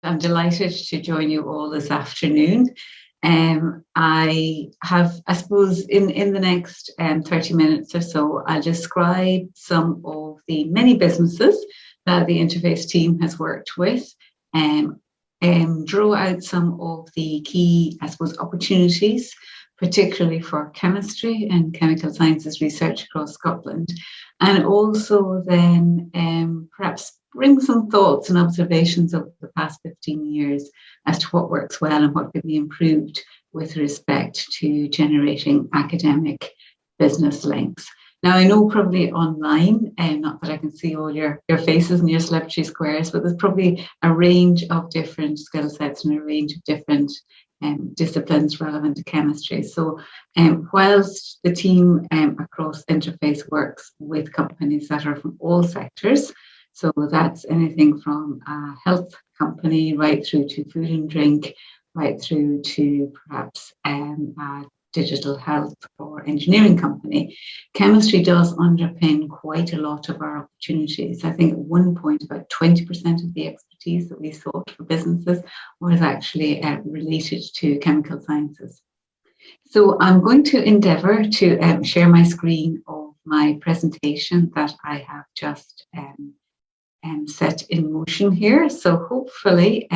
I'm delighted to join you all this afternoon. I suppose, in the next 30 minutes or so, I'll describe some of the many businesses that the Interface team has worked with, and draw out some of the key, I suppose, opportunities, particularly for chemistry and chemical sciences research across Scotland, and also then perhaps bring some thoughts and observations of the past 15 years as to what works well and what could be improved with respect to generating academic business links. Now, I know probably online, not that I can see all your faces and your celebrity squares, but there's probably a range of different skill sets and a range of different disciplines relevant to chemistry. So whilst the team across Interface works with companies that are from all sectors, so that's anything from a health company right through to food and drink, right through to perhaps a digital health or engineering company, chemistry does underpin quite a lot of our opportunities. I think at one point about 20% of the expertise that we sought for businesses was actually related to chemical sciences. So I'm going to endeavour to share my screen of my presentation that I have just set in motion here. So hopefully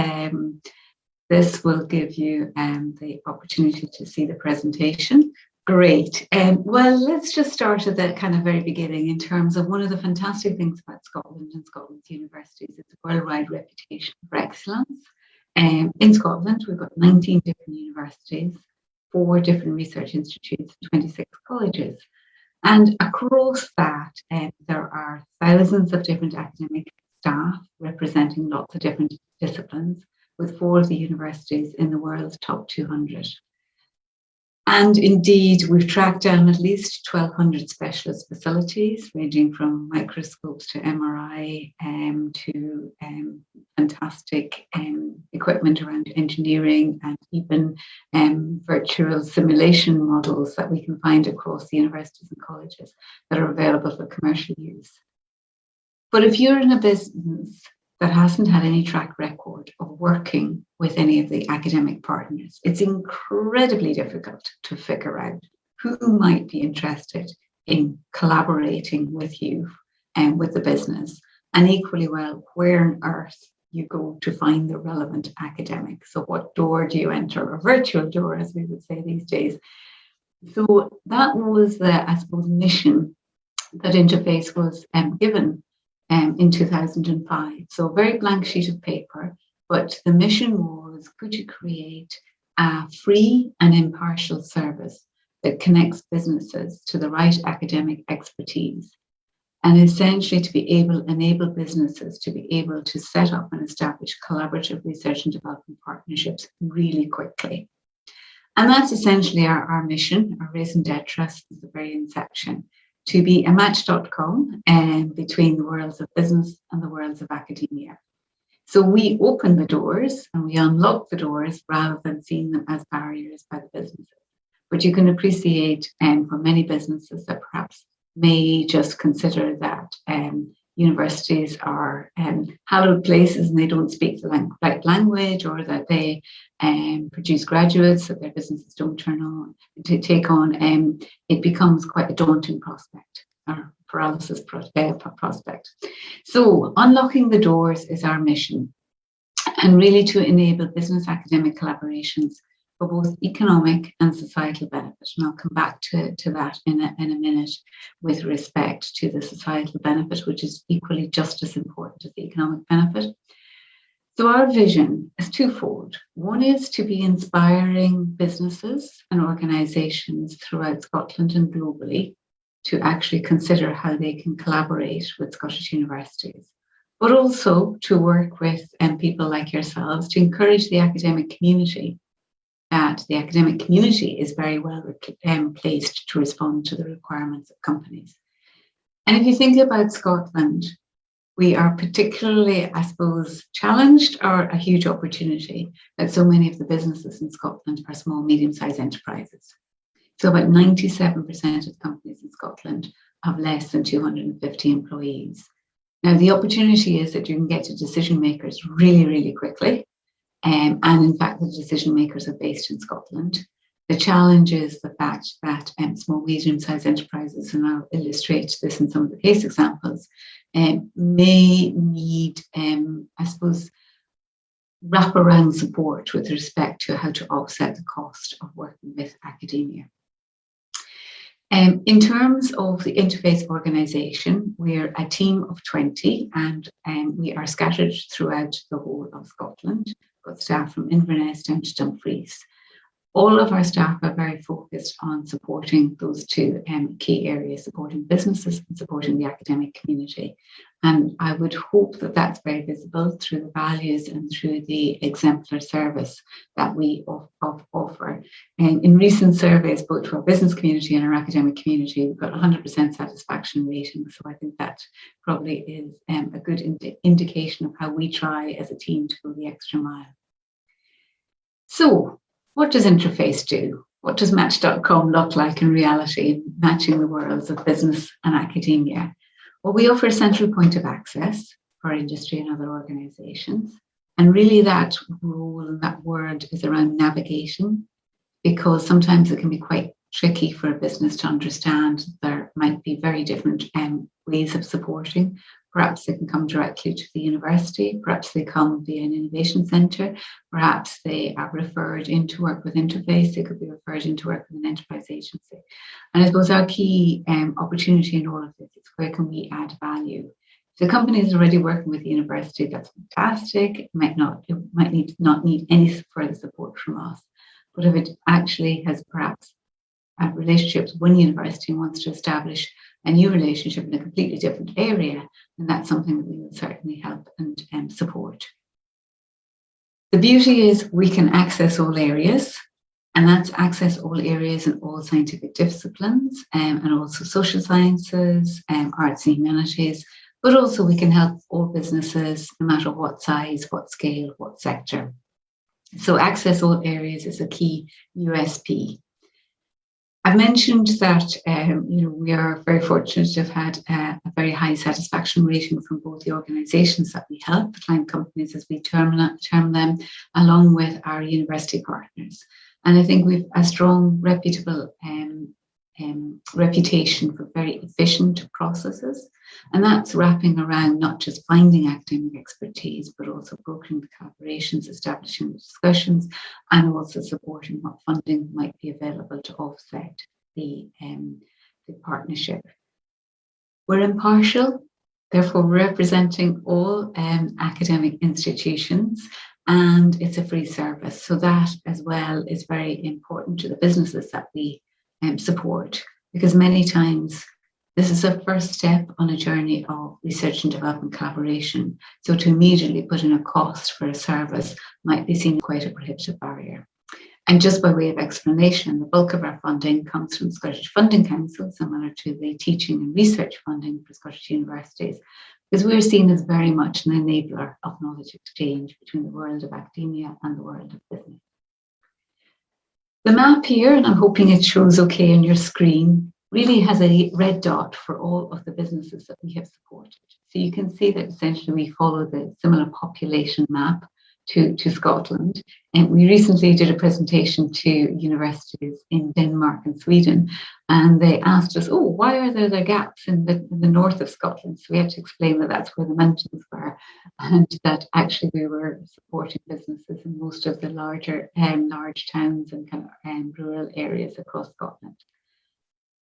this will give you the opportunity to see the presentation. Great. Well, let's just start at the kind of very beginning in terms of one of the fantastic things about Scotland and Scotland's universities. It's a worldwide reputation for excellence. In Scotland, we've got 19 different universities, 4 different research institutes, 26 colleges. And across that, there are thousands of different academic staff representing lots of different disciplines, with 4 of the universities in the world's top 200. And indeed, we've tracked down at least 1,200 specialist facilities, ranging from microscopes to MRI to fantastic equipment around engineering, and even virtual simulation models that we can find across the universities and colleges that are available for commercial use. But if you're in a business that hasn't had any track record of working with any of the academic partners, it's incredibly difficult to figure out who might be interested in collaborating with you and with the business, and equally well, where on earth you go to find the relevant academic. So what door do you enter, a virtual door, as we would say these days. So that was the, I suppose, mission that Interface was given in 2005. So a very blank sheet of paper, but the mission was, could you create a free and impartial service that connects businesses to the right academic expertise, and essentially to be able to enable businesses to be able to set up and establish collaborative research and development partnerships really quickly. And that's essentially our mission, our raison d'etre since the very inception, to be a match.com between the worlds of business and the worlds of academia. So we open the doors and we unlock the doors rather than seeing them as barriers by the businesses. But you can appreciate for many businesses that perhaps may just consider that universities are hallowed places and they don't speak the right language, or that they produce graduates that their businesses don't take on, it becomes quite a daunting prospect, or paralysis prospect. So unlocking the doors is our mission, and really to enable business academic collaborations for both economic and societal benefit. And I'll come back to that in a minute with respect to the societal benefit, which is equally just as important as the economic benefit. So our vision is twofold. One is to be inspiring businesses and organisations throughout Scotland and globally to actually consider how they can collaborate with Scottish universities, but also to work with people like yourselves to encourage the academic community, that the academic community is very well placed to respond to the requirements of companies. And if you think about Scotland, we are particularly, I suppose, challenged, or a huge opportunity, that so many of the businesses in Scotland are small, medium-sized enterprises. So about 97% of companies in Scotland have less than 250 employees. Now, the opportunity is that you can get to decision makers really, really quickly. and in fact, the decision makers are based in Scotland. The challenge is the fact that small, medium-sized enterprises, and I'll illustrate this in some of the case examples, may need, I suppose, wraparound support with respect to how to offset the cost of working with academia. In terms of the interface organisation, we're a team of 20 and we are scattered throughout the whole of Scotland. We've got staff from Inverness down to Dumfries. All of our staff are very focused on supporting those two key areas, supporting businesses and supporting the academic community. And I would hope that that's very visible through the values and through the exemplar service that we offer. And in recent surveys, both to our business community and our academic community, we've got 100% satisfaction rating. So I think that probably is a good indication of how we try as a team to go the extra mile. So, what does Interface do? What does Match.com look like in reality in matching the worlds of business and academia? Well, we offer a central point of access for industry and other organisations. And really that role and that word is around navigation, because sometimes it can be quite tricky for a business to understand. There might be very different ways of supporting. Perhaps they can come directly to the university, perhaps they come via an innovation centre, perhaps they are referred into work with Interface, they could be referred into work with an enterprise agency. And I suppose our key opportunity in all of this is where can we add value? If the company is already working with the university, that's fantastic. It might not need any further support from us. But if it actually has perhaps relationships with one university and wants to establish a new relationship in a completely different area, then that's something that we will certainly help and support. The beauty is we can access all areas, and that's access all areas in all scientific disciplines and also social sciences, arts and humanities, but also we can help all businesses, no matter what size, what scale, what sector. So access all areas is a key USP. I've mentioned that we are very fortunate to have had a very high satisfaction rating from both the organisations that we help, the client companies as we term them, along with our university partners. And I think we've a strong, reputable reputation for very efficient processes. And that's wrapping around not just finding academic expertise, but also brokering the collaborations, establishing the discussions, and also supporting what funding might be available to offset the partnership. We're impartial, therefore representing all academic institutions, and it's a free service. So that as well is very important to the businesses that we support, because many times this is a first step on a journey of research and development collaboration. So to immediately put in a cost for a service might be seen quite a prohibitive barrier. And just by way of explanation, the bulk of our funding comes from Scottish Funding Council, similar to the teaching and research funding for Scottish universities, because we're seen as very much an enabler of knowledge exchange between the world of academia and the world of business. The map here, and I'm hoping it shows okay on your screen, really has a red dot for all of the businesses that we have supported. So you can see that essentially we follow the similar population map to Scotland. And we recently did a presentation to universities in Denmark and Sweden, and they asked us, oh, why are there gaps in the north of Scotland? So we had to explain that that's where the mountains were, and that actually we were supporting businesses in most of the large towns and kind of rural areas across Scotland.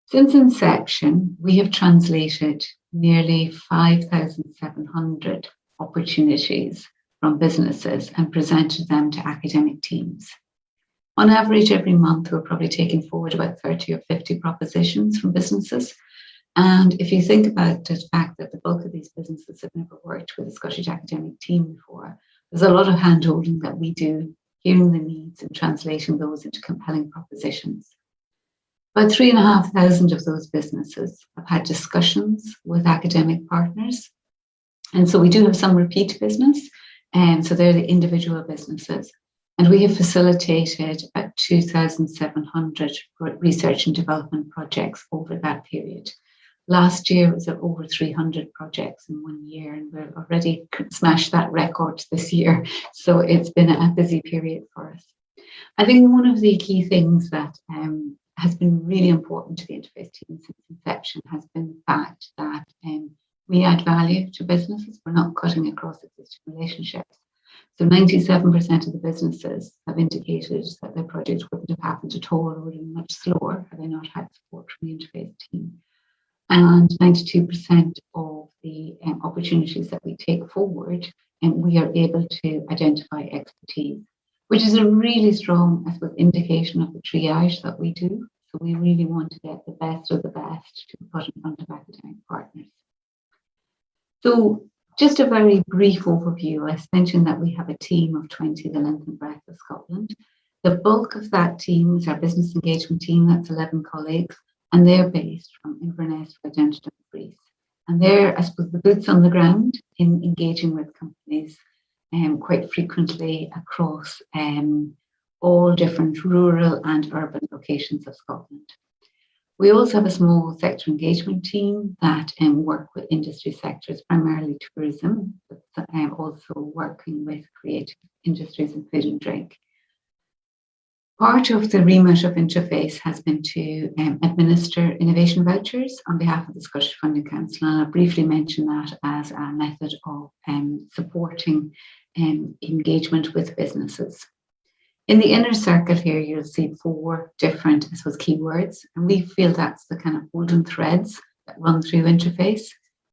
Since inception, we have translated nearly 5,700 opportunities from businesses and presented them to academic teams. On average, every month, we're probably taking forward about 30 or 50 propositions from businesses. And if you think about the fact that the bulk of these businesses have never worked with a Scottish academic team before, there's a lot of hand-holding that we do, hearing the needs and translating those into compelling propositions. About 3,500 of those businesses have had discussions with academic partners. And so we do have some repeat business. And so they're the individual businesses. And we have facilitated about 2,700 research and development projects over that period. Last year was at over 300 projects in 1 year, and we've already smashed that record this year. So it's been a busy period for us. I think one of the key things that has been really important to the Interface team since inception has been the fact that we add value to businesses. We're not cutting across existing relationships. So 97% of the businesses have indicated that their project wouldn't have happened at all or would have been much slower had they not had support from the Interface team. And 92% of the opportunities that we take forward, and we are able to identify expertise, which is a really strong, I suppose, indication of the triage that we do. So we really want to get the best of the best to put in front of academic partners. So just a very brief overview. I mentioned that we have a team of 20, the length and breadth of Scotland. The bulk of that team is our business engagement team, that's 11 colleagues, and they're based from Inverness, Redemption, and Greece. And they're, I suppose, the boots on the ground in engaging with companies quite frequently across all different rural and urban locations of Scotland. We also have a small sector engagement team that work with industry sectors, primarily tourism, but also working with creative industries and food and drink. Part of the remit of Interface has been to administer innovation vouchers on behalf of the Scottish Funding Council, and I'll briefly mention that as a method of supporting engagement with businesses. In the inner circle here, you'll see 4 different, I suppose, keywords, and we feel that's the kind of golden threads that run through Interface.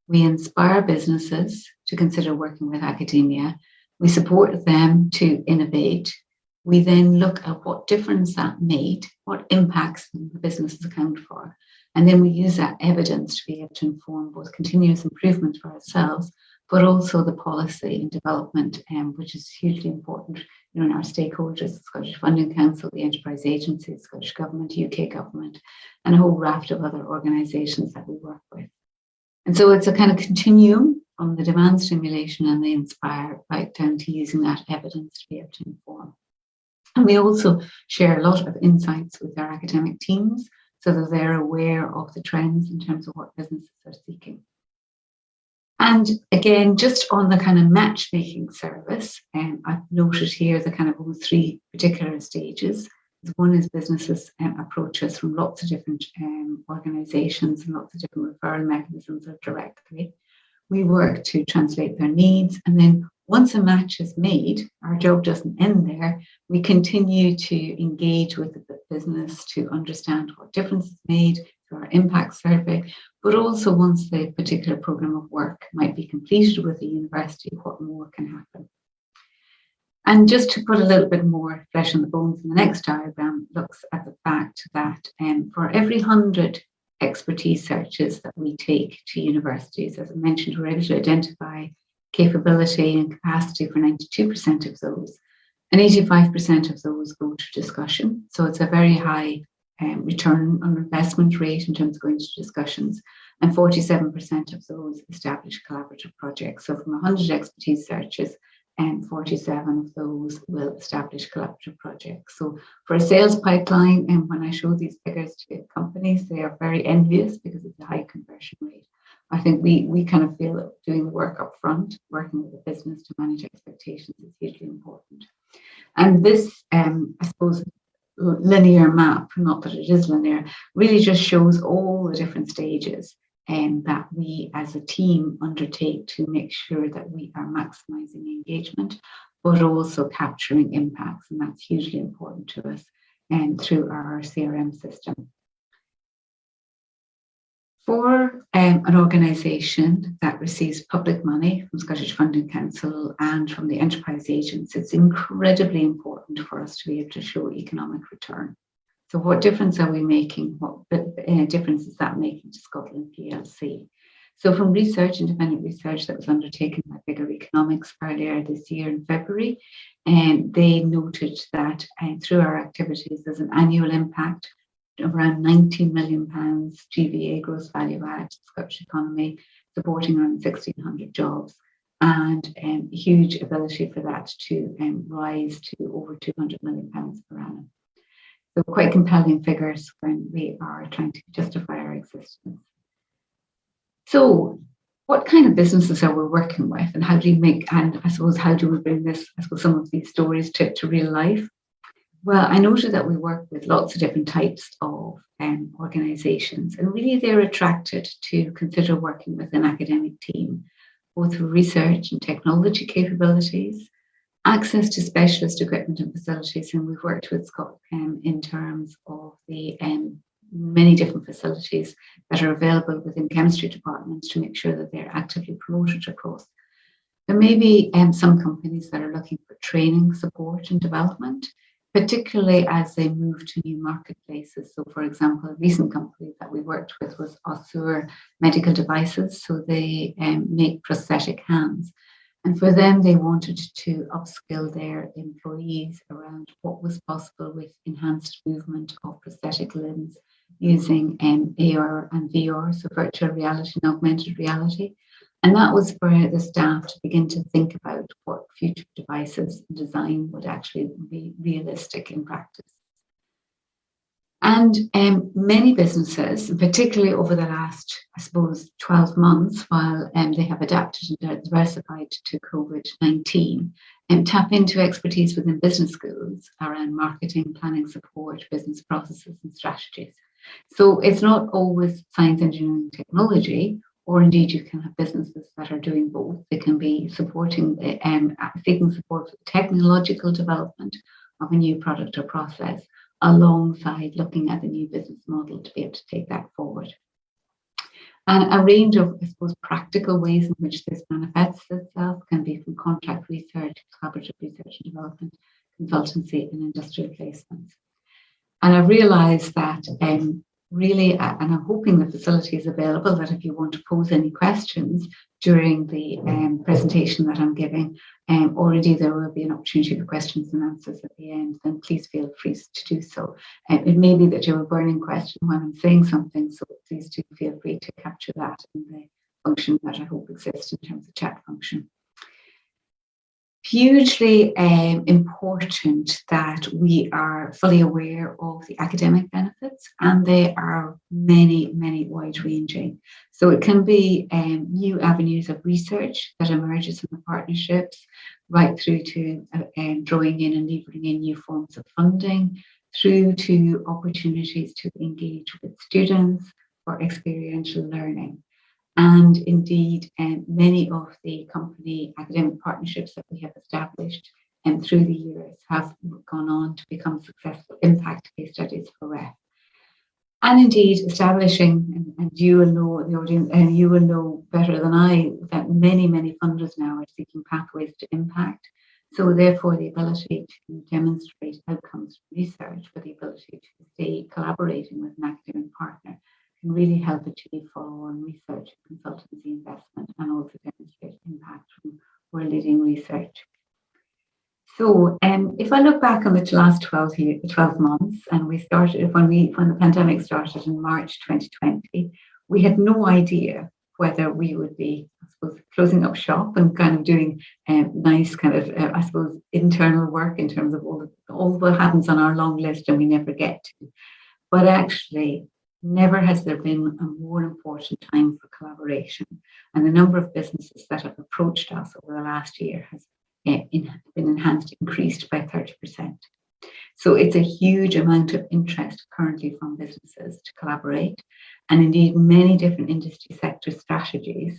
We inspire businesses to consider working with academia. We support them to innovate. We then look at what difference that made, what impacts the businesses account for, and then we use that evidence to be able to inform both continuous improvement for ourselves, but also the policy and development, which is hugely important in our stakeholders, the Scottish Funding Council, the Enterprise Agency, the Scottish Government, UK Government, and a whole raft of other organisations that we work with. And so it's a kind of continuum from the demand stimulation and the inspire right down to using that evidence to be able to inform. And we also share a lot of insights with our academic teams so that they're aware of the trends in terms of what businesses are seeking. And again, just on the kind of matchmaking service, I've noted here the kind of 3 particular stages. One is businesses approach us from lots of different organisations and lots of different referral mechanisms or directly. We work to translate their needs, and then once a match is made, our job doesn't end there. We continue to engage with the business to understand what difference is made through our impact survey, but also once the particular programme of work might be completed with the university, what more can happen. And just to put a little bit more flesh on the bones, in the next diagram looks at the fact that for every 100 expertise searches that we take to universities, as I mentioned, we're able to identify capability and capacity for 92% of those, and 85% of those go to discussion. So it's a very high return on investment rate in terms of going to discussions, and 47% of those establish collaborative projects. So from 100 expertise searches, 47 of those will establish collaborative projects. So for a sales pipeline, and when I show these figures to companies, they are very envious because it's a high conversion rate. I think we kind of feel that doing the work up front, working with the business to manage expectations is hugely important. And this, I suppose, linear map, not that it is linear, really just shows all the different stages that we as a team undertake to make sure that we are maximising engagement, but also capturing impacts. And that's hugely important to us through our CRM system. For an organisation that receives public money from Scottish Funding Council and from the Enterprise Agency, it's incredibly important for us to be able to show economic return. So what difference are we making? What difference is that making to Scotland plc? So from research, independent research that was undertaken by Bigger Economics earlier this year in February, they noted that through our activities there's an annual impact of around £19 million GVA, gross value add, to the Scottish economy, supporting around 1,600 jobs, and a huge ability for that to rise to over £200 million per annum. So quite compelling figures when we are trying to justify our existence. So what kind of businesses are we working with, and how do you make, and I suppose, how do we bring this, I suppose, some of these stories to real life? Well, I noted that we work with lots of different types of organisations, and really they're attracted to consider working with an academic team, both for research and technology capabilities, access to specialist equipment and facilities, and we've worked with ScotCHEM in terms of the many different facilities that are available within chemistry departments to make sure that they're actively promoted across. There may be some companies that are looking for training, support and development, particularly as they move to new marketplaces. So, for example, a recent company that we worked with was Osur Medical Devices. So they make prosthetic hands. And for them, they wanted to upskill their employees around what was possible with enhanced movement of prosthetic limbs using AR and VR, so virtual reality and augmented reality. And that was for the staff to begin to think about what future devices and design would actually be realistic in practice. And many businesses, particularly over the last, I suppose, 12 months, while they have adapted and diversified to COVID-19, tap into expertise within business schools around marketing, planning support, business processes and strategies. So it's not always science, engineering, technology, or indeed you can have businesses that are doing both. They can be supporting, seeking support for the technological development of a new product or process, alongside looking at the new business model to be able to take that forward. And a range of, I suppose, practical ways in which this manifests itself can be from contract research, collaborative research and development, consultancy and industrial placements. And I've realised that really, and I'm hoping the facility is available, that if you want to pose any questions during the presentation that I'm giving, or indeed there will be an opportunity for questions and answers at the end, then please feel free to do so. It may be that you have a burning question when I'm saying something, so please do feel free to capture that in the function that I hope exists in terms of chat function. Hugely important that we are fully aware of the academic benefits, and they are many, many wide-ranging. So it can be new avenues of research that emerges in the partnerships, right through to drawing in and levering in new forms of funding, through to opportunities to engage with students for experiential learning. And indeed, many of the company academic partnerships that we have established through the years have gone on to become successful impact case studies for REF. And indeed, establishing, and you will know, the audience, and you will know better than I, that many, many funders now are seeking pathways to impact. So therefore, the ability to demonstrate outcomes from research, with the ability to stay collaborating with an academic partner, can really help achieve follow-on research, consultancy investment, and also demonstrate impact from world-leading research. So if I look back on the last 12 months, and we started, when the pandemic started in March 2020, we had no idea whether we would be, I suppose, closing up shop and kind of doing nice kind of, I suppose, internal work in terms of all what happens on our long list and we never get to. But actually, never has there been a more important time for collaboration, and the number of businesses that have approached us over the last year has been enhanced, increased by 30%. So it's a huge amount of interest currently from businesses to collaborate, and indeed many different industry sector strategies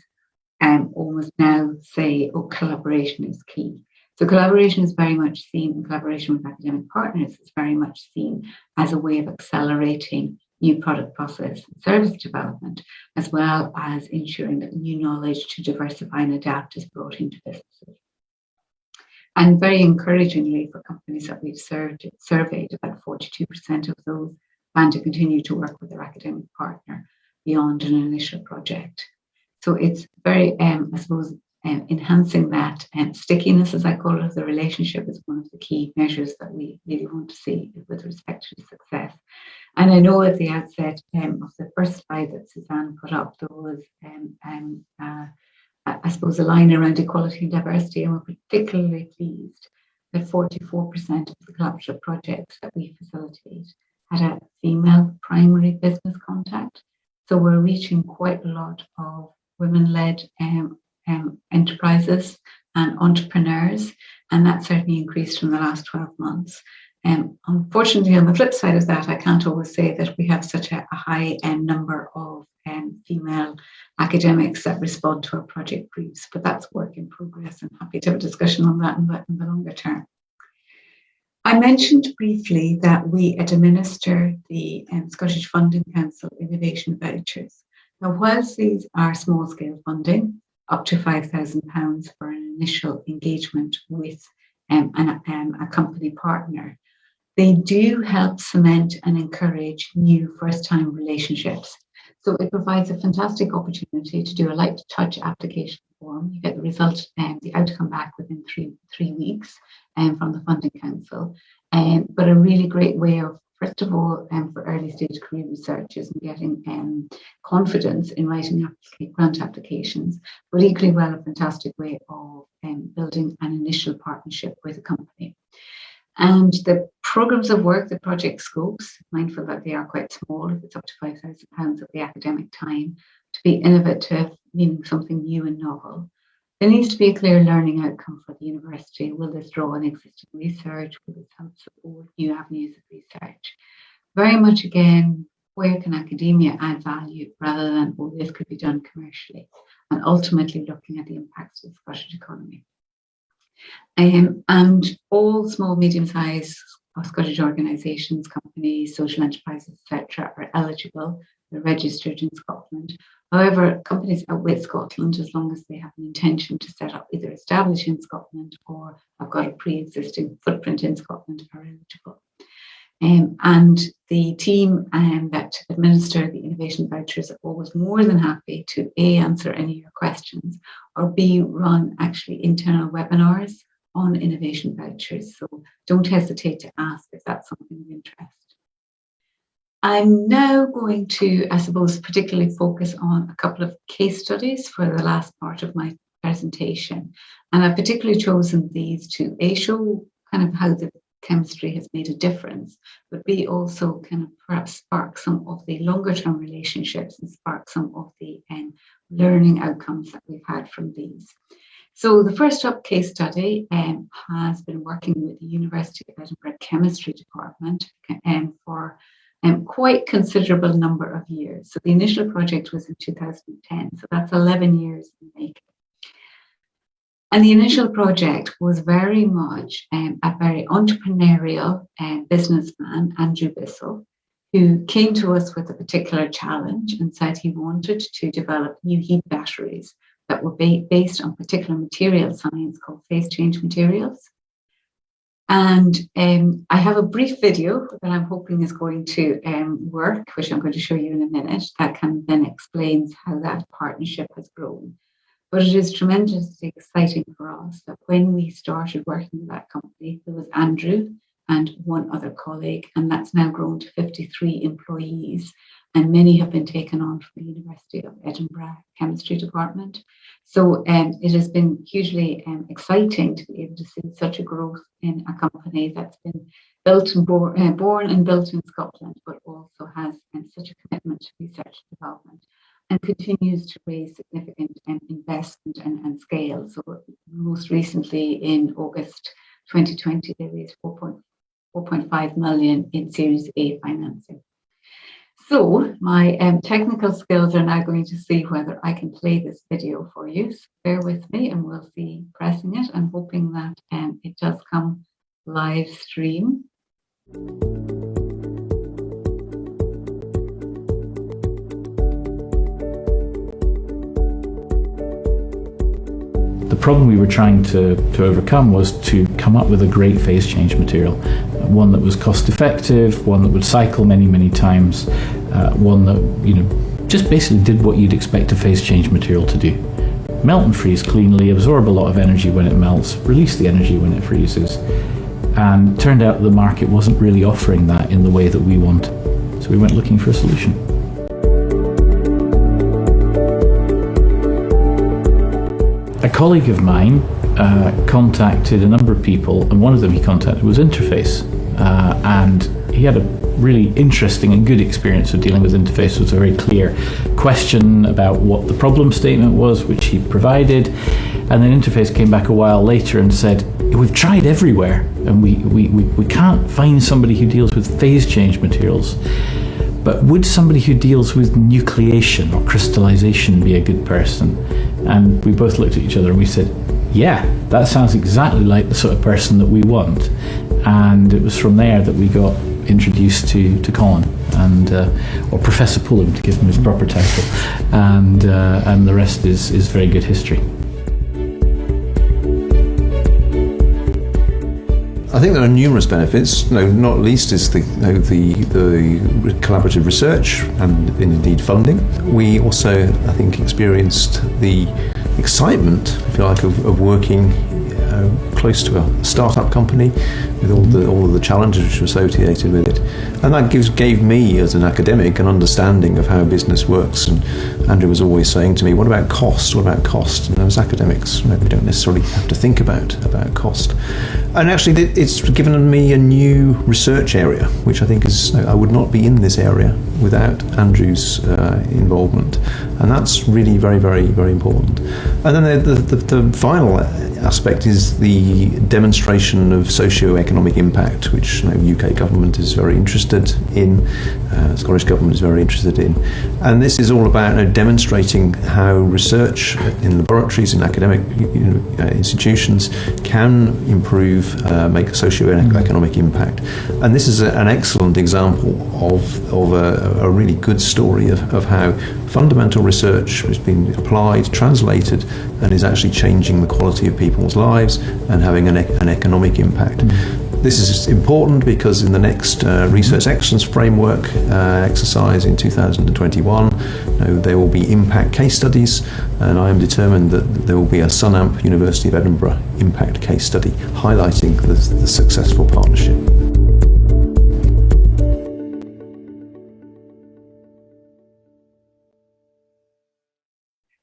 almost now say, oh, collaboration is key. So collaboration is very much seen, collaboration with academic partners is very much seen as a way of accelerating new product process and service development, as well as ensuring that new knowledge to diversify and adapt is brought into businesses. And very encouragingly, for companies that we've surveyed, about 42% of those plan to continue to work with their academic partner beyond an initial project. So it's very, I suppose, enhancing that stickiness, as I call it, of the relationship is one of the key measures that we really want to see with respect to success. And I know at the outset of the first slide that Suzanne put up, there was, I suppose, a line around equality and diversity, and we're particularly pleased that 44% of the collaborative projects that we facilitate had a female primary business contact. So we're reaching quite a lot of women-led enterprises and entrepreneurs, and that certainly increased from the last 12 months. Unfortunately, on the flip side of that, I can't always say that we have such a high number of female academics that respond to our project briefs, but that's work in progress, and happy to have a discussion on that in the longer term. I mentioned briefly that we administer the Scottish Funding Council Innovation Vouchers. Now, whilst these are small-scale funding, up to £5,000 for an initial engagement with a company partner, they do help cement and encourage new first-time relationships. So it provides a fantastic opportunity to do a light touch application form. You get the result and the outcome back within three weeks from the Funding Council. But a really great way of, first of all, for early stage career researchers and getting confidence in writing grant applications, but equally well a fantastic way of building an initial partnership with a company. And the programmes of work, the project scopes, mindful that they are quite small, if it's up to £5,000 of the academic time, to be innovative, meaning something new and novel. There needs to be a clear learning outcome for the university. Will this draw on existing research? Will this help support new avenues of research? Very much again, where can academia add value rather than, oh, this could be done commercially, and ultimately looking at the impacts of the Scottish economy. And all small, medium-sized Scottish organisations, companies, social enterprises, etc., are eligible. They're registered in Scotland. However, companies outwith Scotland, as long as they have an intention to set up, either establish in Scotland or have got a pre-existing footprint in Scotland, are eligible. And the team that administer the innovation vouchers are always more than happy to A, answer any of your questions, or B, run actually internal webinars on innovation vouchers. So don't hesitate to ask if that's something of interest. I'm now going to, I suppose, particularly focus on a couple of case studies for the last part of my presentation. And I've particularly chosen these to A, show kind of how the chemistry has made a difference, but B, also kind of perhaps spark some of the longer term relationships and spark some of the learning outcomes that we've had from these. So the first up case study has been working with the University of Edinburgh Chemistry Department for quite considerable number of years. So the initial project was in 2010, so that's 11 years in the making. And the initial project was very much a very entrepreneurial businessman, Andrew Bissell, who came to us with a particular challenge and said he wanted to develop new heat batteries that were based on particular material science called phase change materials. And I have a brief video that I'm hoping is going to work, which I'm going to show you in a minute, that can then explains how that partnership has grown. But it is tremendously exciting for us that when we started working with that company, there was Andrew and one other colleague, and that's now grown to 53 employees, and many have been taken on from the University of Edinburgh Chemistry Department. So it has been hugely exciting to be able to see such a growth in a company that's been built and born and built in Scotland, but also has such a commitment to research and development, and continues to raise significant investment and scale. So most recently in August 2020, they raised 4.5 million in Series A financing. So my technical skills are now going to see whether I can play this video for you. So bear with me and we'll see pressing it and hoping that it does come live stream. The problem we were trying to overcome was to come up with a great phase change material, one that was cost effective, one that would cycle many times, one that just basically did what you'd expect a phase change material to do. Melt and freeze cleanly, absorb a lot of energy when it melts, release the energy when it freezes, and turned out the market wasn't really offering that in the way that we wanted. So we went looking for a solution. A colleague of mine contacted a number of people, and one of them he contacted was Interface, and he had a really interesting and good experience of dealing with Interface was a very clear question about what the problem statement was, which he provided. And then Interface came back a while later and said, we've tried everywhere and we can't find somebody who deals with phase change materials. But would somebody who deals with nucleation or crystallization be a good person? And we both looked at each other and we said, yeah, that sounds exactly like the sort of person that we want. And it was from there that we got introduced to Colin, and or Professor Pulham, to give him his proper title. And the rest is very good history. I think there are numerous benefits, not least is the collaborative research and indeed funding. We also, I think, experienced the excitement, if you like, of working close to a startup company with all of the challenges which are associated with it. And that gave me, as an academic, an understanding of how business works. And Andrew was always saying to me, what about cost? What about cost? And as academics, we don't necessarily have to think about cost. And actually, it's given me a new research area, which I think is, I would not be in this area without Andrew's involvement. And that's really very, very, very important. And then the final aspect is the demonstration of socio-economic impact, which UK government is very interested in, Scottish government is very interested in. And this is all about demonstrating how research in laboratories, in academic institutions can improve, make a socio-economic impact. And this is an excellent example of a really good story of how fundamental research has been applied, translated, and is actually changing the quality of people's lives and having an economic impact. This is important because in the next Research Excellence Framework exercise in 2021, there will be impact case studies, and I am determined that there will be a SUNAMP University of Edinburgh impact case study highlighting the successful partnership.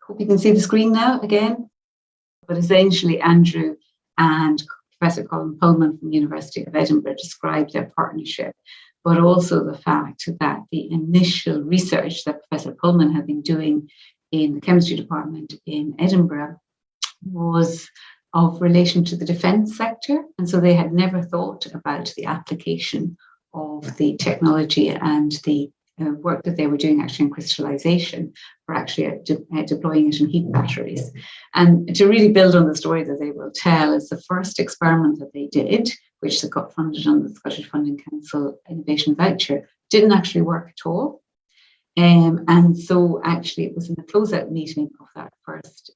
Hope you can see the screen now again. But essentially, Andrew and Professor Colin Pullman from the University of Edinburgh described their partnership, but also the fact that the initial research that Professor Pullman had been doing in the chemistry department in Edinburgh was of relation to the defence sector. And so they had never thought about the application of the technology and the work that they were doing actually in crystallization for actually deploying it in heat batteries. And to really build on the story that they will tell, is the first experiment that they did, which they got funded on the Scottish Funding Council Innovation Voucher, didn't actually work at all. And so actually it was in the closeout meeting of that first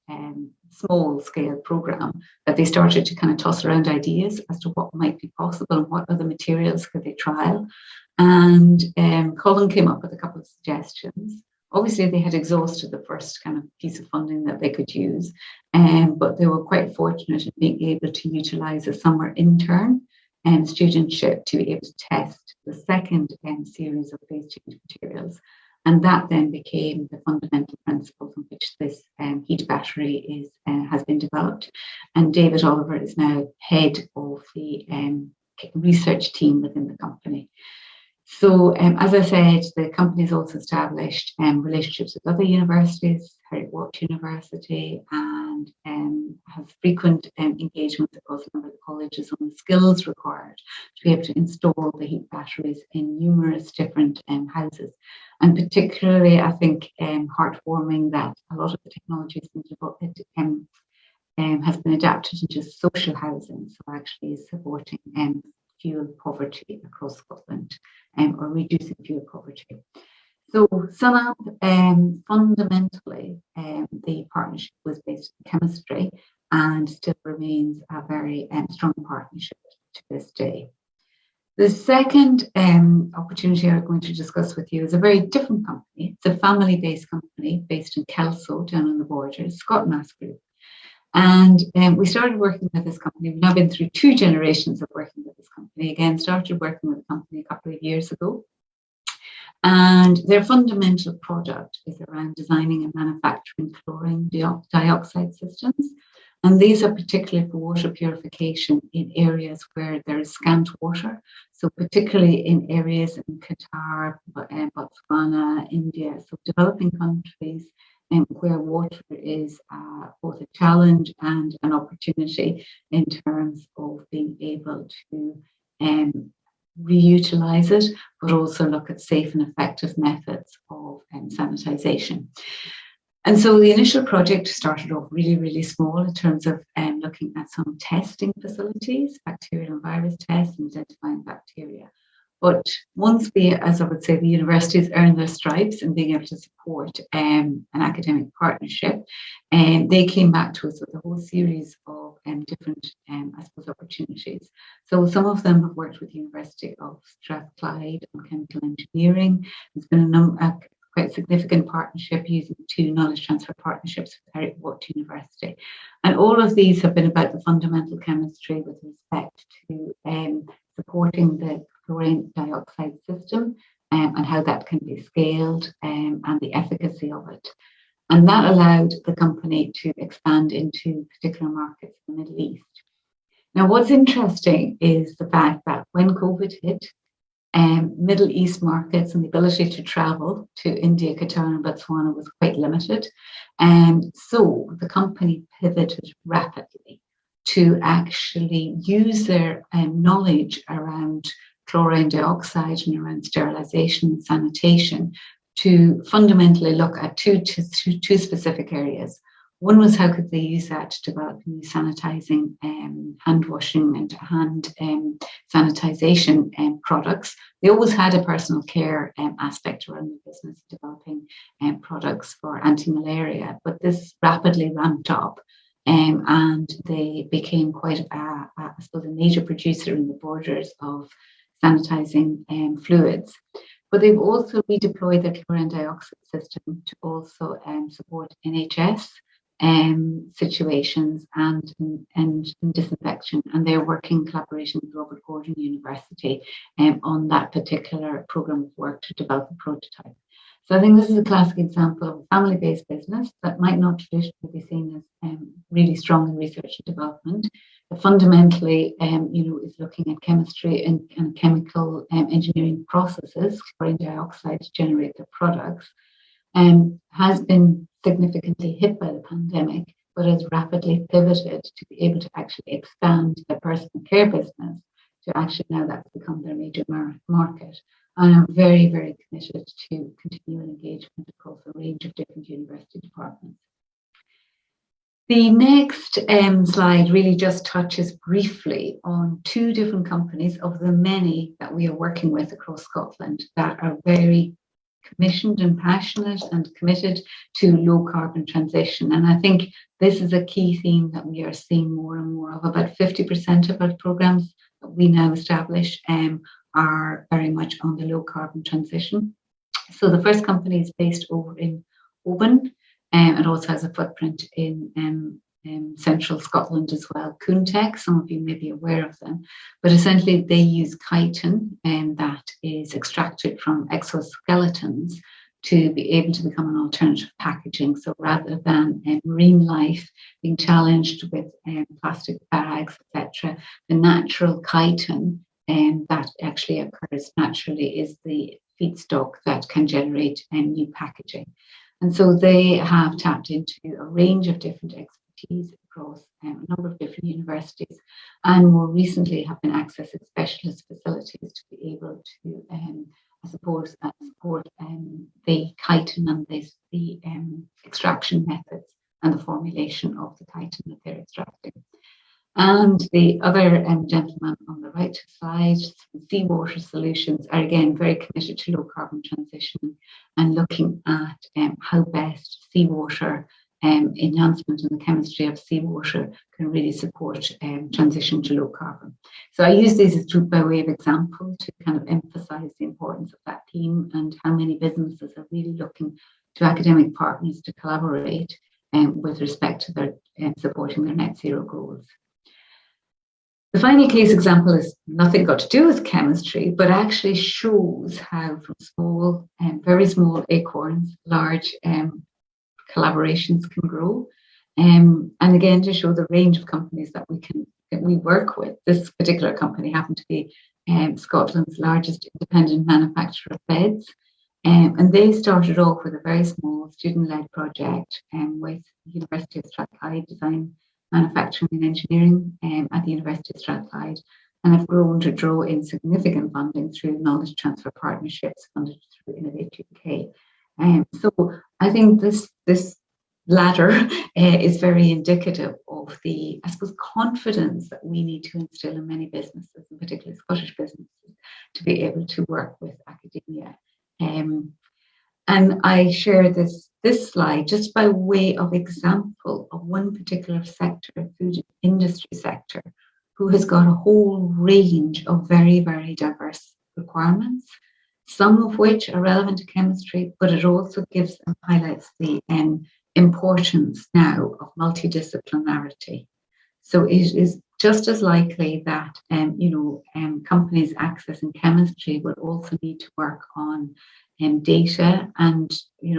small scale program that they started to kind of toss around ideas as to what might be possible and what other materials could they trial. And Colin came up with a couple of suggestions. Obviously, they had exhausted the first kind of piece of funding that they could use, but they were quite fortunate in being able to utilise a summer intern studentship to be able to test the second series of phase change materials. And that then became the fundamental principles on which this heat battery has been developed. And David Oliver is now head of the research team within the company. So, as I said, the company has also established relationships with other universities, Heriot-Watt University, and has frequent engagements across a number of the colleges on the skills required to be able to install the heat batteries in numerous different houses. And particularly, I think, heartwarming that a lot of the technology has been adapted into social housing, so actually is supporting fuel poverty across Scotland, or reducing fuel poverty. So SUNAMP, fundamentally, the partnership was based on chemistry and still remains a very strong partnership to this day. The second opportunity I'm going to discuss with you is a very different company. It's a family-based company based in Kelso, down on the borders, ScotMass Group. And we started working with this company. We've now been through 2 generations of working with this company. Again, started working with the company a couple of years ago. And their fundamental product is around designing and manufacturing chlorine dioxide systems. And these are particularly for water purification in areas where there is scant water. So particularly in areas in Qatar, Botswana, India, so developing countries where water is both a challenge and an opportunity in terms of being able to reutilize it, but also look at safe and effective methods of sanitisation. And so the initial project started off really, really small in terms of looking at some testing facilities, bacterial and virus tests, and identifying bacteria. But once we, as I would say, the universities earned their stripes in being able to support an academic partnership, and they came back to us with a whole series of different, I suppose, opportunities. So some of them have worked with the University of Strathclyde on chemical engineering. There's been a quite significant partnership using 2 knowledge transfer partnerships with Eric Watt University. And all of these have been about the fundamental chemistry with respect to supporting the chlorine dioxide system and how that can be scaled and the efficacy of it. And that allowed the company to expand into particular markets in the Middle East. Now, what's interesting is the fact that when COVID hit, Middle East markets and the ability to travel to India, Qatar, and Botswana was quite limited. And so the company pivoted rapidly to actually use their knowledge around chlorine dioxide and around sterilization and sanitation to fundamentally look at two specific areas. One was how could they use that to develop new sanitizing, hand washing and hand sanitization products. They always had a personal care aspect around the business, developing products for anti-malaria, but this rapidly ramped up and they became quite, I suppose, a major producer in the borders of sanitizing fluids. But they've also redeployed their chlorine dioxide system to also support NHS situations and disinfection, and they're working in collaboration with Robert Gordon University on that particular program of work to develop a prototype. So I think this is a classic example of a family-based business that might not traditionally be seen as really strong in research and development, but fundamentally, is looking at chemistry and chemical engineering processes, chlorine dioxide, to generate their products, has been significantly hit by the pandemic, but has rapidly pivoted to be able to actually expand their personal care business to actually now that's become their major market. And I'm very, very committed to continual engagement across a range of different university departments. The next slide really just touches briefly on 2 different companies of the many that we are working with across Scotland that are very commissioned and passionate and committed to low carbon transition. And I think this is a key theme that we are seeing more and more of. About 50% of our programs that we now establish are very much on the low carbon transition. So the first company is based over in Oban. It also has a footprint in central Scotland as well, Coontech. Some of you may be aware of them, but essentially they use chitin that is extracted from exoskeletons to be able to become an alternative packaging. So rather than marine life being challenged with plastic bags, etc., the natural chitin that actually occurs naturally is the feedstock that can generate new packaging. And so they have tapped into a range of different expertise across a number of different universities, and more recently have been accessing specialist facilities to be able to, support the chitin and the extraction methods and the formulation of the chitin that they're extracting. And the other gentleman on the right side, Seawater Solutions, are again very committed to low carbon transition and looking at how best seawater enhancement and the chemistry of seawater can really support transition to low carbon. So I use these as by way of example to kind of emphasize the importance of that theme and how many businesses are really looking to academic partners to collaborate with respect to their supporting their net zero goals. The final case example is nothing got to do with chemistry, but actually shows how from small very small acorns, large collaborations can grow. And again, to show the range of companies that we work with. This particular company happened to be Scotland's largest independent manufacturer of beds. And they started off with a very small student-led project with the University of Strathclyde, design, manufacturing and engineering at the University of Strathclyde, and have grown to draw in significant funding through knowledge transfer partnerships funded through Innovate UK. So I think this ladder is very indicative of the, I suppose, confidence that we need to instill in many businesses, and particularly Scottish businesses, to be able to work with academia. And I share this slide just by way of example of one particular sector, food industry sector, who has got a whole range of very, very diverse requirements, some of which are relevant to chemistry, but it also gives and highlights the importance now of multidisciplinarity. So it is just as likely that companies accessing chemistry will also need to work on data and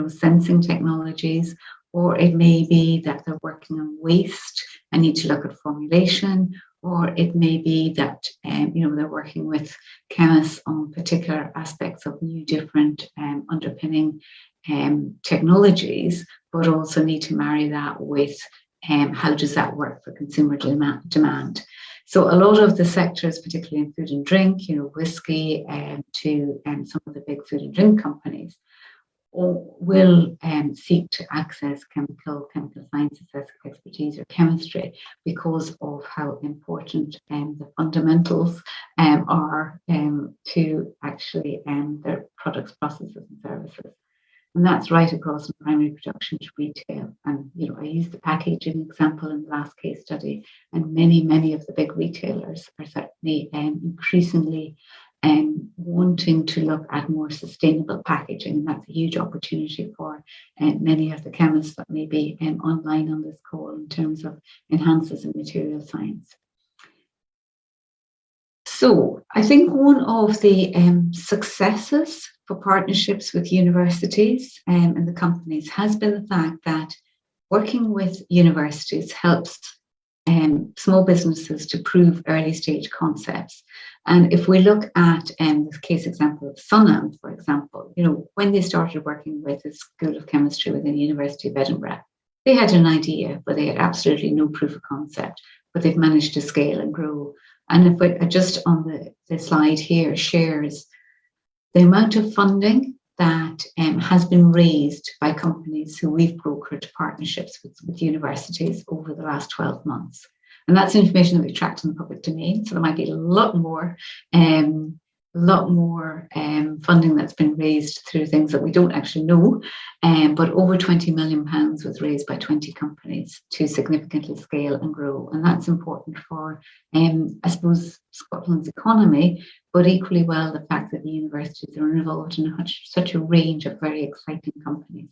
sensing technologies, or it may be that they're working on waste and need to look at formulation, or it may be that they're working with chemists on particular aspects of new different underpinning technologies, but also need to marry that with how does that work for consumer demand. So a lot of the sectors, particularly in food and drink, whiskey to some of the big food and drink companies, will seek to access chemical sciences expertise or chemistry because of how important the fundamentals are to actually their products, processes and services. And that's right across from primary production to retail. And I used the packaging example in the last case study, and many of the big retailers are certainly increasingly wanting to look at more sustainable packaging, and that's a huge opportunity for many of the chemists that may be online on this call in terms of enhancers in material science. So I think one of the successes for partnerships with universities and the companies has been the fact that working with universities helps small businesses to prove early stage concepts. And if we look at the case example of Sunam, for example, when they started working with the School of Chemistry within the University of Edinburgh, they had an idea, but they had absolutely no proof of concept, but they've managed to scale and grow. And if we just on the slide here shares the amount of funding that has been raised by companies who we've brokered partnerships with universities over the last 12 months. And that's information that we tracked in the public domain. So there might be a lot more funding that's been raised through things that we don't actually know. But over £20 million was raised by 20 companies to significantly scale and grow. And that's important for, I suppose, Scotland's economy, but equally well the fact that the universities are involved in such a range of very exciting companies.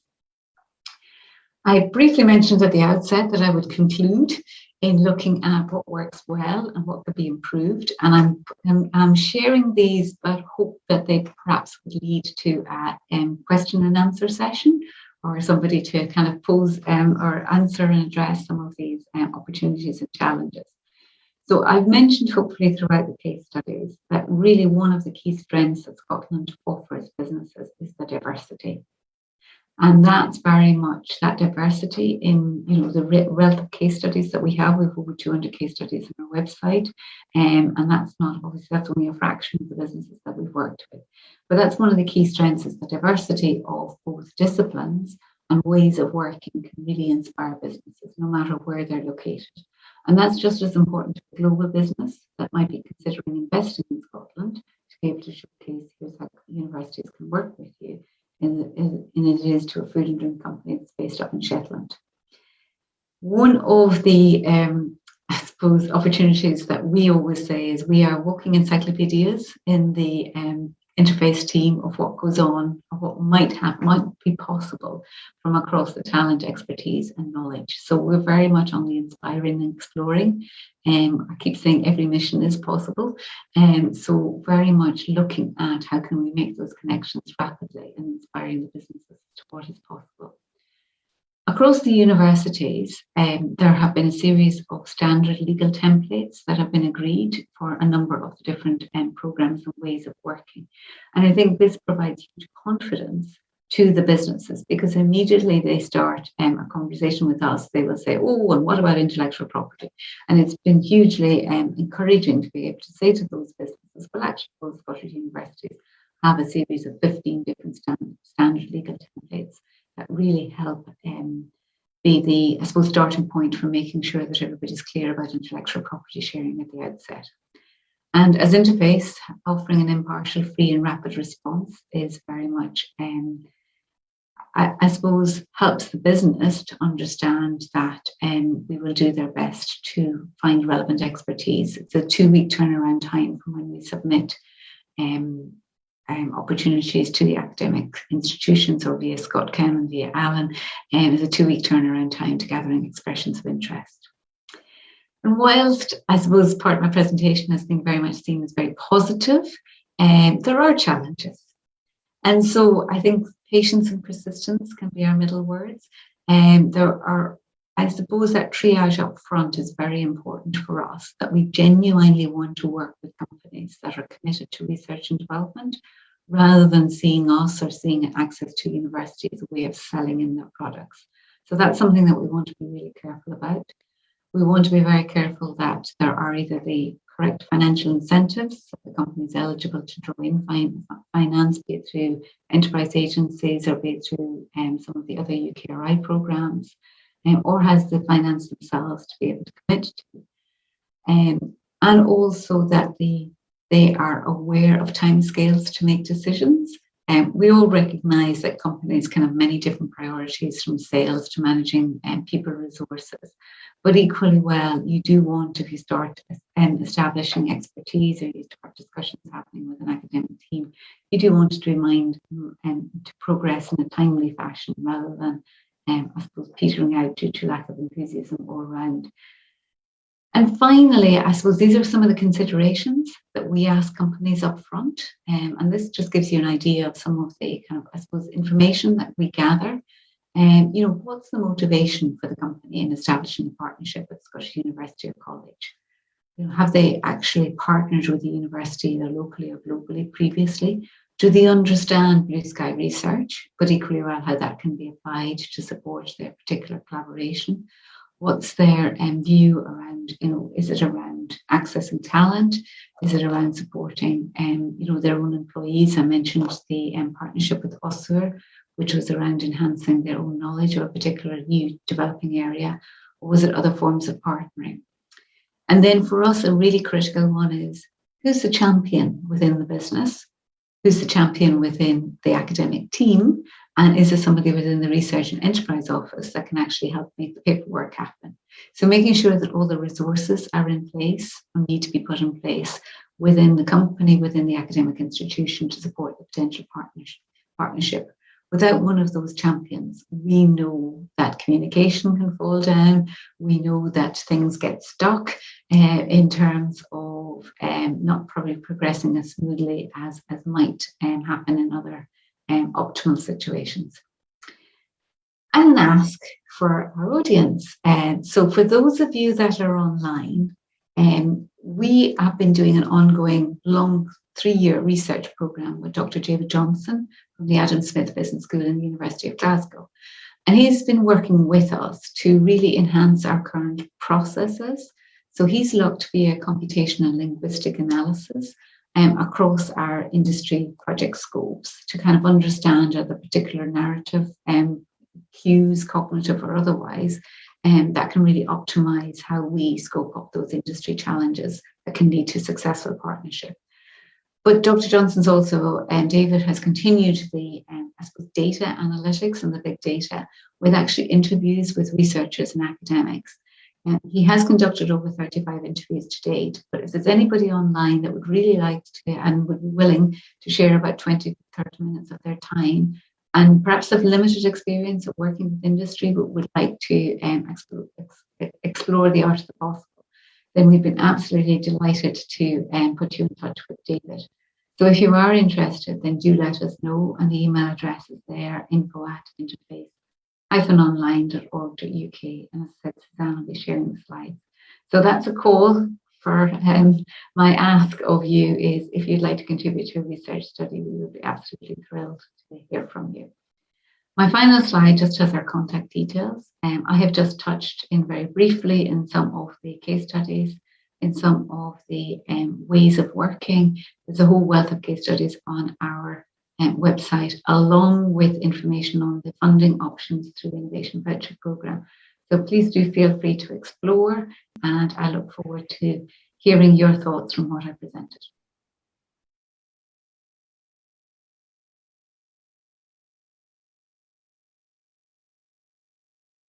I briefly mentioned at the outset that I would conclude in looking at what works well and what could be improved. And I'm sharing these, but hope that they perhaps would lead to a question and answer session, or somebody to kind of pose or answer and address some of these opportunities and challenges. So I've mentioned hopefully throughout the case studies that really one of the key strengths that Scotland offers businesses is the diversity. And that's very much that diversity in the relative case studies that we have. We have over 200 case studies on our website, and that's not obviously, that's only a fraction of the businesses that we've worked with. But that's one of the key strengths, is the diversity of both disciplines and ways of working can really inspire businesses, no matter where they're located. And that's just as important to a global business that might be considering investing in Scotland to be able to showcase here's how universities can work with you, in it is to a food and drink company that's based up in Shetland. One of the, I suppose, opportunities that we always say is we are walking encyclopedias in the interface team of what goes on, or what might be possible from across the talent, expertise and knowledge. So we're very much on the inspiring and exploring. I keep saying every mission is possible. So very much looking at how can we make those connections rapidly and inspiring the businesses to what is possible. Across the universities, there have been a series of standard legal templates that have been agreed for a number of different programs and ways of working. And I think this provides huge confidence to the businesses, because immediately they start a conversation with us, they will say, oh, and what about intellectual property? And it's been hugely encouraging to be able to say to those businesses, well, actually, both Scottish universities have a series of 15 different standard legal templates that really help be the, I suppose, starting point for making sure that everybody's clear about intellectual property sharing at the outset. And as interface, offering an impartial, free and rapid response is very much, I suppose, helps the business to understand that we will do their best to find relevant expertise. It's a 2-week turnaround time from when we submit opportunities to the academic institutions or via ScotCHEM and via Alan, is a 2-week turnaround time to gathering expressions of interest. And whilst I suppose part of my presentation has been very much seen as very positive, there are challenges. And so I think patience and persistence can be our middle words. There are, I suppose, that triage up front is very important for us, that we genuinely want to work with companies that are committed to research and development, rather than seeing us or seeing access to university as a way of selling in their products. So that's something that we want to be really careful about. We want to be very careful that there are either the correct financial incentives, so the company is eligible to draw in finance, be it through enterprise agencies or be it through some of the other UKRI programs, or has the finance themselves to be able to commit to. And also that they are aware of timescales to make decisions. We all recognise that companies can have many different priorities, from sales to managing people resources. But equally well, you do want, if you start establishing expertise or you start discussions happening with an academic team, you do want to remind them to progress in a timely fashion rather than, I suppose, petering out due to lack of enthusiasm all around. And finally, I suppose these are some of the considerations that we ask companies up front. And this just gives you an idea of some of the kind of, I suppose, information that we gather. What's the motivation for the company in establishing a partnership with Scottish University or College? Have they actually partnered with the university either locally or globally previously? Do they understand blue sky research, but equally well how that can be applied to support their particular collaboration? What's their view around, is it around accessing talent? Is it around supporting, their own employees? I mentioned the partnership with OSUR, which was around enhancing their own knowledge of a particular new developing area, or was it other forms of partnering? And then for us, a really critical one is, who's the champion within the business? Who's the champion within the academic team? And is there somebody within the research and enterprise office that can actually help make the paperwork happen? So making sure that all the resources are in place or need to be put in place within the company, within the academic institution to support the potential partnership. Without one of those champions, we know that communication can fall down. We know that things get stuck in terms of not probably progressing as smoothly as might happen in other optimal situations. And ask for our audience. So for those of you that are online, we have been doing an ongoing long 3-year research programme with Dr. David Johnson from the Adam Smith Business School in the University of Glasgow. And he's been working with us to really enhance our current processes. So he's looked via computational linguistic analysis across our industry project scopes to kind of understand the particular narrative cues, cognitive or otherwise, that can really optimize how we scope up those industry challenges that can lead to successful partnership. But Dr. Johnson's also, David has continued the, I suppose, data analytics and the big data with actually interviews with researchers and academics. He has conducted over 35 interviews to date, but if there's anybody online that would really like to and would be willing to share about 20 to 30 minutes of their time and perhaps have limited experience of working with industry but would like to explore the art of the possible, then we've been absolutely delighted to put you in touch with David. So if you are interested, then do let us know, and the email address is there, info@interface www.online.org.uk. And as I said, Suzanne will be sharing the slides. So that's a call for my ask of you is if you'd like to contribute to a research study, we would be absolutely thrilled to hear from you. My final slide just has our contact details. I have just touched in very briefly in some of the case studies, in some of the ways of working. There's a whole wealth of case studies on our website, along with information on the funding options through the Innovation Voucher Programme. So please do feel free to explore, and I look forward to hearing your thoughts from what I presented.